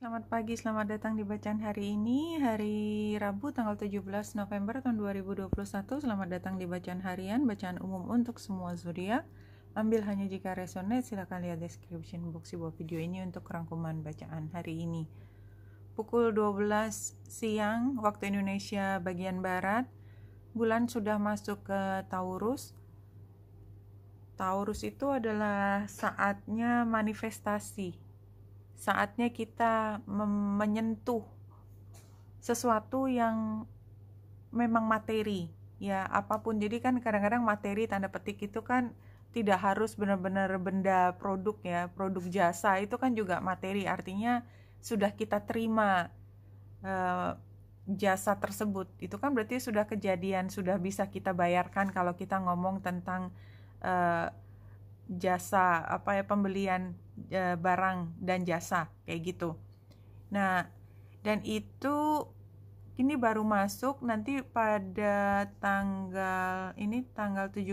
Selamat pagi, selamat datang di bacaan hari ini, hari Rabu tanggal 17 November tahun 2021. Selamat datang di bacaan harian, bacaan umum untuk semua zodiak. Ambil hanya jika resonate, silakan lihat description box di bawah video ini untuk rangkuman bacaan hari ini. Pukul 12 siang waktu Indonesia bagian barat, bulan sudah masuk ke Taurus. Taurus itu adalah saatnya manifestasi. Saatnya kita menyentuh sesuatu yang memang materi, ya apapun. Jadi kan kadang-kadang materi tanda petik itu kan tidak harus benar-benar benda produk ya, produk jasa itu kan juga materi, artinya sudah kita terima jasa tersebut, itu kan berarti sudah kejadian, sudah bisa kita bayarkan kalau kita ngomong tentang jasa pembelian barang dan jasa kayak gitu. Nah, dan itu ini baru masuk nanti pada tanggal 17,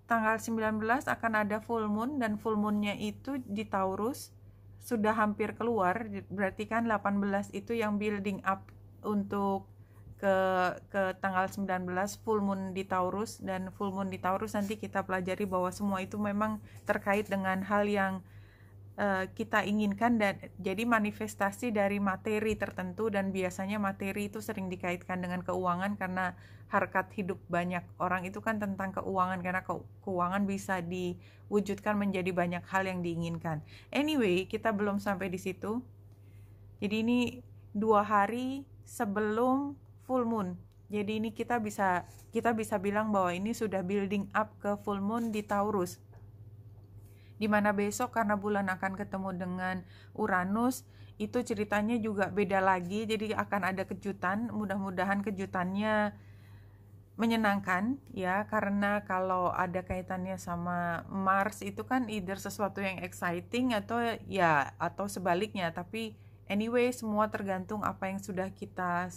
tanggal 19 akan ada full moon, dan full moonnya itu di Taurus sudah hampir keluar, berarti kan 18 itu yang building up untuk ke tanggal 19 full moon di Taurus. Dan full moon di Taurus nanti kita pelajari bahwa semua itu memang terkait dengan hal yang kita inginkan, dan jadi manifestasi dari materi tertentu. Dan biasanya materi itu sering dikaitkan dengan keuangan, karena harkat hidup banyak orang itu kan tentang keuangan, karena keuangan bisa diwujudkan menjadi banyak hal yang diinginkan. Anyway, kita belum sampai di situ. Jadi ini 2 hari sebelum full moon. Jadi ini kita bisa bilang bahwa ini sudah building up ke full moon di Taurus. Dimana besok karena bulan akan ketemu dengan Uranus, itu ceritanya juga beda lagi. Jadi akan ada kejutan, mudah-mudahan kejutannya menyenangkan ya, karena kalau ada kaitannya sama Mars itu kan either sesuatu yang exciting atau sebaliknya. Tapi anyway, semua tergantung apa yang sudah kita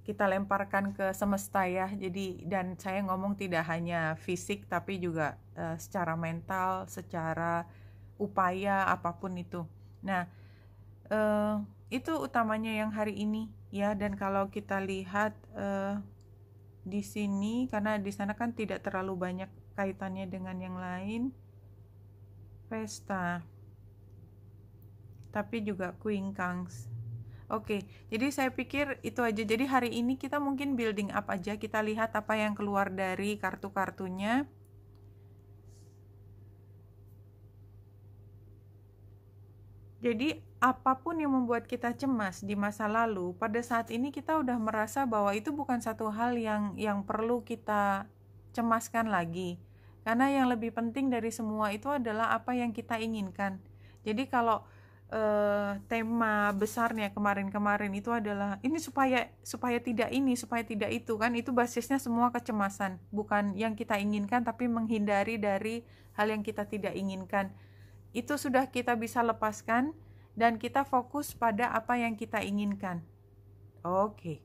lemparkan ke semesta ya. Jadi, dan saya ngomong tidak hanya fisik tapi juga secara mental, secara upaya apapun itu. Nah, itu utamanya yang hari ini ya. Dan kalau kita lihat di sini, karena di sana kan tidak terlalu banyak kaitannya dengan yang lain, pesta, tapi juga Quincunx. Oke, jadi saya pikir itu aja. Jadi hari ini kita mungkin building up aja, kita lihat apa yang keluar dari kartu-kartunya. Jadi apapun yang membuat kita cemas di masa lalu, pada saat ini kita udah merasa bahwa itu bukan satu hal yang perlu kita cemaskan lagi. Karena yang lebih penting dari semua itu adalah apa yang kita inginkan. Jadi kalau tema besarnya kemarin-kemarin itu adalah ini supaya tidak ini, supaya tidak itu, kan itu basisnya semua kecemasan, bukan yang kita inginkan tapi menghindari dari hal yang kita tidak inginkan. Itu sudah kita bisa lepaskan dan kita fokus pada apa yang kita inginkan. Oke.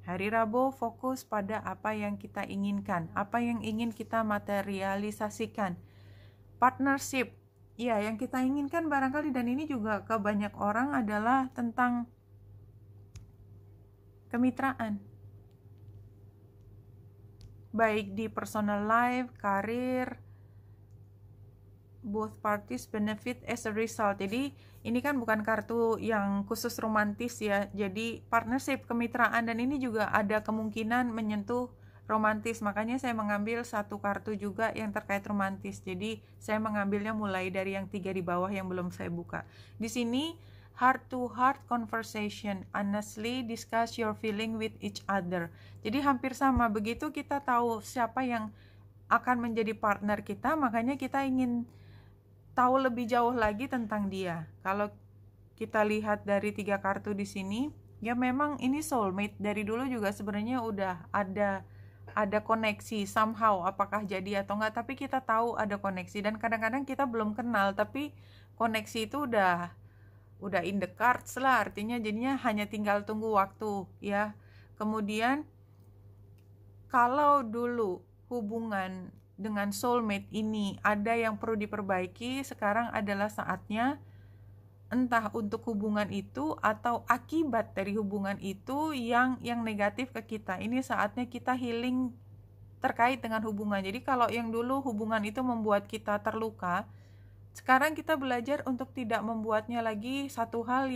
Hari Rabu fokus pada apa yang kita inginkan, apa yang ingin kita materialisasikan. Partnership, ya, yang kita inginkan barangkali, dan ini juga ke banyak orang, adalah tentang kemitraan. Baik di personal life, karir, both parties benefit as a result. Jadi ini kan bukan kartu yang khusus romantis ya. Jadi partnership, kemitraan, dan ini juga ada kemungkinan menyentuh romantis. Makanya saya mengambil satu kartu juga yang terkait romantis. Jadi saya mengambilnya mulai dari yang 3 di bawah yang belum saya buka. Di sini heart to heart conversation, honestly discuss your feeling with each other. Jadi hampir sama, begitu kita tahu siapa yang akan menjadi partner kita, makanya kita ingin tahu lebih jauh lagi tentang dia. Kalau kita lihat dari 3 kartu di sini, ya memang ini soulmate. Dari dulu juga sebenarnya udah ada koneksi somehow, apakah jadi atau enggak, tapi kita tahu ada koneksi. Dan kadang-kadang kita belum kenal tapi koneksi itu udah in the cards lah, artinya jadinya hanya tinggal tunggu waktu ya. Kemudian kalau dulu hubungan dengan soulmate ini ada yang perlu diperbaiki, sekarang adalah saatnya entah untuk hubungan itu atau akibat dari hubungan itu yang negatif ke kita. Ini saatnya kita healing terkait dengan hubungan. Jadi kalau yang dulu hubungan itu membuat kita terluka, sekarang kita belajar untuk tidak membuatnya lagi satu hal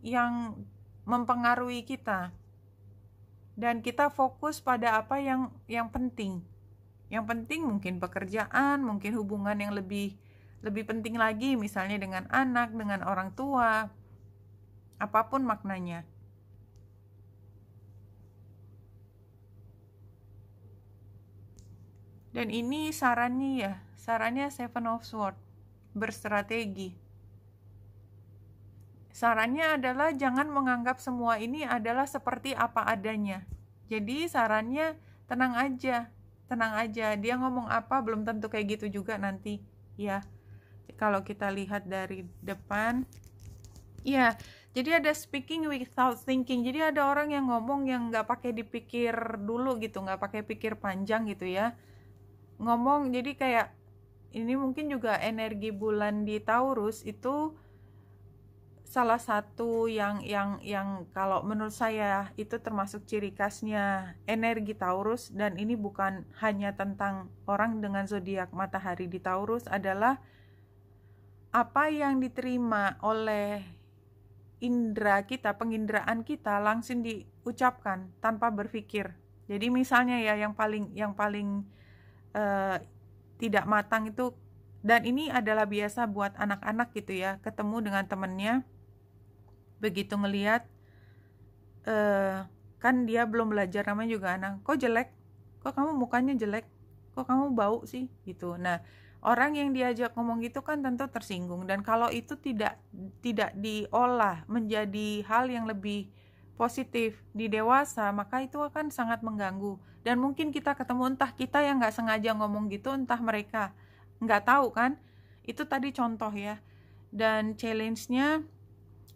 yang mempengaruhi kita. Dan kita fokus pada apa yang penting. Yang penting mungkin pekerjaan, mungkin hubungan yang lebih penting lagi, misalnya dengan anak, dengan orang tua, apapun maknanya. Dan ini sarannya Seven of Swords, berstrategi. Sarannya adalah jangan menganggap semua ini adalah seperti apa adanya. Jadi sarannya tenang aja. Dia ngomong apa belum tentu kayak gitu juga nanti, ya. Kalau kita lihat dari depan, ya, jadi ada speaking without thinking. Jadi ada orang yang ngomong yang nggak pakai dipikir dulu gitu, nggak pakai pikir panjang gitu ya. Ngomong, jadi kayak ini mungkin juga energi bulan di Taurus itu salah satu yang kalau menurut saya itu termasuk ciri khasnya energi Taurus. Dan ini bukan hanya tentang orang dengan zodiak matahari di Taurus, adalah apa yang diterima oleh indera kita, penginderaan kita langsung diucapkan tanpa berpikir. Jadi misalnya ya yang paling tidak matang itu, dan ini adalah biasa buat anak-anak gitu ya, ketemu dengan temennya, begitu ngelihat kan dia belum belajar, namanya juga anak, kok jelek, kok kamu mukanya jelek, kok kamu bau sih gitu. Nah, orang yang diajak ngomong gitu kan tentu tersinggung, dan kalau itu tidak diolah menjadi hal yang lebih positif di dewasa, maka itu akan sangat mengganggu. Dan mungkin kita ketemu, entah kita yang nggak sengaja ngomong gitu, entah mereka nggak tahu kan. Itu tadi contoh ya. Dan challenge-nya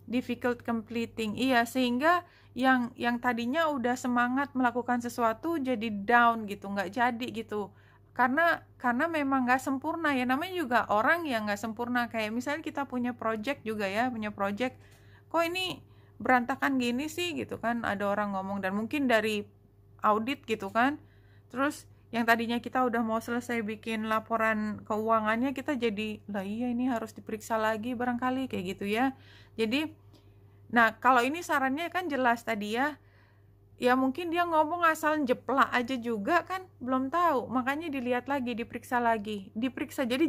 difficult completing, iya, sehingga yang tadinya udah semangat melakukan sesuatu jadi down gitu, nggak jadi gitu. Karena memang nggak sempurna ya, namanya juga orang yang nggak sempurna. Kayak misalnya kita punya project juga ya, kok ini berantakan gini sih gitu kan, ada orang ngomong, dan mungkin dari audit gitu kan. Terus yang tadinya kita udah mau selesai bikin laporan keuangannya, kita jadi, lah iya ini harus diperiksa lagi barangkali, kayak gitu ya. Jadi, nah kalau ini sarannya kan jelas tadi ya, ya mungkin dia ngomong asal jeplak aja juga kan, belum tahu, makanya dilihat lagi, diperiksa. Jadi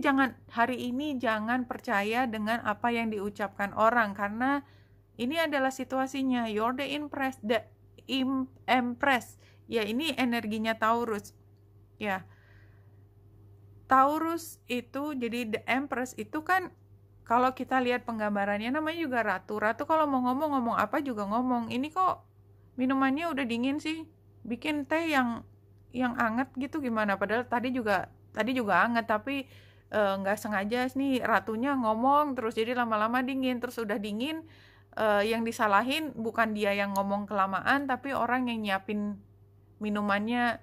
hari ini jangan percaya dengan apa yang diucapkan orang, karena ini adalah situasinya. You're the empress. Ya, ini energinya Taurus. Ya, Taurus itu, jadi the empress itu kan, kalau kita lihat penggambarannya namanya juga ratu. Ratu kalau mau ngomong apa juga ngomong. Ini kok minumannya udah dingin sih, bikin teh yang anget gitu gimana, padahal tadi juga anget, tapi nggak sengaja nih ratunya ngomong terus, jadi lama-lama dingin. Terus udah dingin, yang disalahin bukan dia yang ngomong kelamaan, tapi orang yang nyiapin minumannya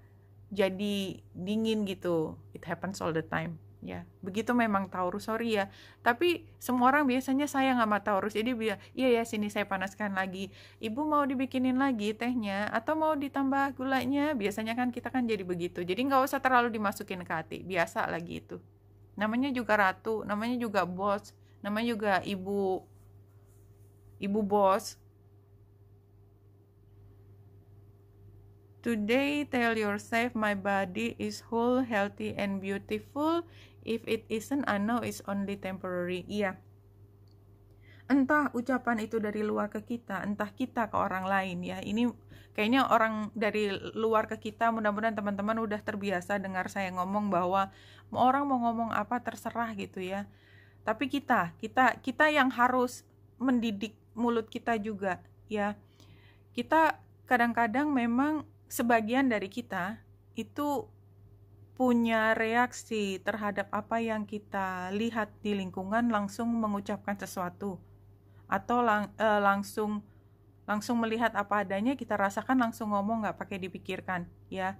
jadi dingin gitu. It happens all the time ya. Begitu memang Taurus, sorry ya, tapi semua orang biasanya sayang sama Taurus. Jadi iya ya, sini saya panaskan lagi, ibu mau dibikinin lagi tehnya atau mau ditambah gulanya, biasanya kan kita kan jadi begitu. Jadi nggak usah terlalu dimasukin ke hati, biasa lagi itu. Namanya juga ratu, namanya juga bos, namanya juga ibu bos. Today, tell yourself, my body is whole, healthy, and beautiful. If it isn't, I know it's only temporary. Iya. Entah ucapan itu dari luar ke kita, entah kita ke orang lain ya. Ini kayaknya orang dari luar ke kita, mudah-mudahan teman-teman udah terbiasa dengar saya ngomong bahwa orang mau ngomong apa terserah gitu ya. Tapi kita yang harus mendidik mulut kita juga ya. Kita kadang-kadang memang sebagian dari kita itu punya reaksi terhadap apa yang kita lihat di lingkungan, langsung mengucapkan sesuatu, atau langsung melihat apa adanya, kita rasakan, langsung ngomong, nggak pakai dipikirkan ya.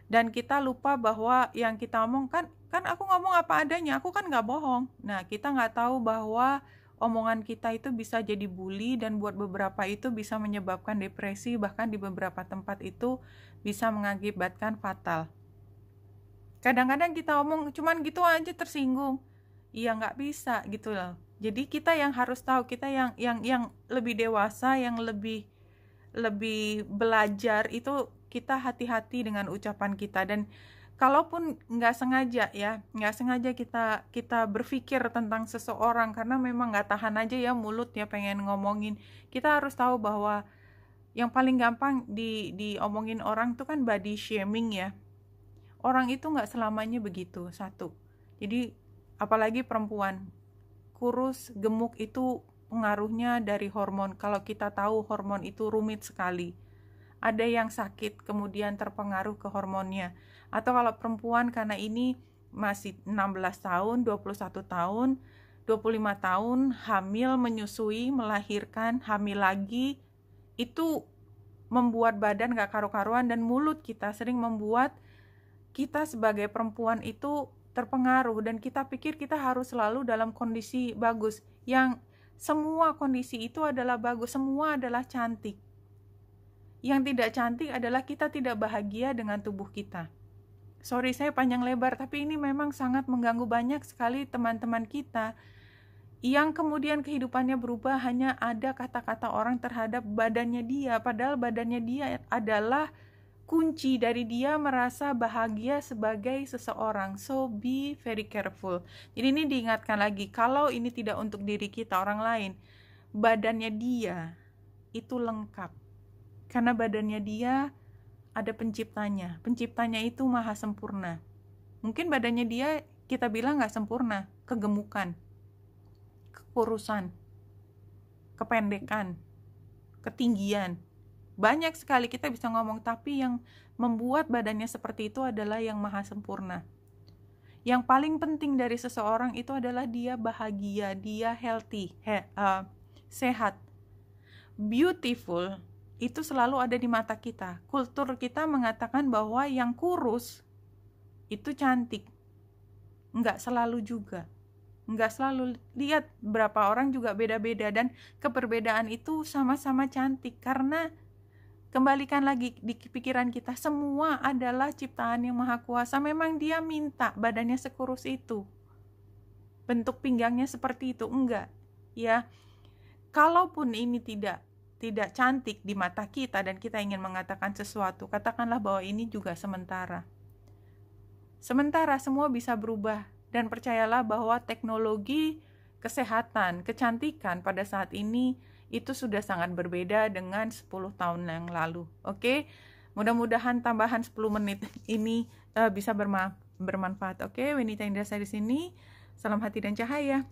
Dan kita lupa bahwa yang kita omong kan aku ngomong apa adanya, aku kan nggak bohong. Nah, kita nggak tahu bahwa omongan kita itu bisa jadi bully, dan buat beberapa itu bisa menyebabkan depresi, bahkan di beberapa tempat itu bisa mengakibatkan fatal. Kadang-kadang kita omong cuman gitu aja tersinggung, iya nggak bisa gitu loh. Jadi kita yang harus tahu, kita yang lebih dewasa, yang lebih belajar itu, kita hati-hati dengan ucapan kita. Dan kalaupun nggak sengaja kita berpikir tentang seseorang, karena memang nggak tahan aja ya mulut ya pengen ngomongin, kita harus tahu bahwa yang paling gampang diomongin orang tuh kan body shaming ya. Orang itu nggak selamanya begitu, satu. Jadi apalagi perempuan kurus gemuk itu pengaruhnya dari hormon. Kalau kita tahu hormon itu rumit sekali, ada yang sakit kemudian terpengaruh ke hormonnya. Atau kalau perempuan karena ini masih 16 tahun, 21 tahun, 25 tahun, hamil, menyusui, melahirkan, hamil lagi, itu membuat badan gak karu-karuan, dan mulut kita sering membuat kita sebagai perempuan itu terpengaruh, dan kita pikir kita harus selalu dalam kondisi bagus, yang semua kondisi itu adalah bagus, semua adalah cantik. Yang tidak cantik adalah kita tidak bahagia dengan tubuh kita. Sorry saya panjang lebar, tapi ini memang sangat mengganggu banyak sekali teman-teman kita yang kemudian kehidupannya berubah hanya ada kata-kata orang terhadap badannya dia, padahal badannya dia adalah kunci dari dia merasa bahagia sebagai seseorang. So be very careful. Jadi ini diingatkan lagi, kalau ini tidak untuk diri kita, orang lain, badannya dia itu lengkap. Karena badannya dia ada penciptanya. Penciptanya itu maha sempurna. Mungkin badannya dia kita bilang gak sempurna, kegemukan, kekurusan, kependekan, ketinggian. Banyak sekali kita bisa ngomong, tapi yang membuat badannya seperti itu adalah yang maha sempurna. Yang paling penting dari seseorang itu adalah dia bahagia, dia healthy, sehat. Beautiful itu selalu ada di mata kita. Kultur kita mengatakan bahwa yang kurus itu cantik. Enggak selalu juga. Enggak selalu. Lihat berapa orang juga beda-beda, dan keperbedaan itu sama-sama cantik. Karena kembalikan lagi di pikiran kita, semua adalah ciptaan yang maha kuasa. Memang dia minta badannya sekurus itu, bentuk pinggangnya seperti itu, enggak ya. Kalaupun ini tidak cantik di mata kita dan kita ingin mengatakan sesuatu, katakanlah bahwa ini juga sementara. Semua bisa berubah, dan percayalah bahwa teknologi kesehatan, kecantikan pada saat ini itu sudah sangat berbeda dengan 10 tahun yang lalu. Oke? Mudah-mudahan tambahan 10 menit ini bisa bermanfaat. Oke? Wenita Indrasari di sini. Salam hati dan cahaya.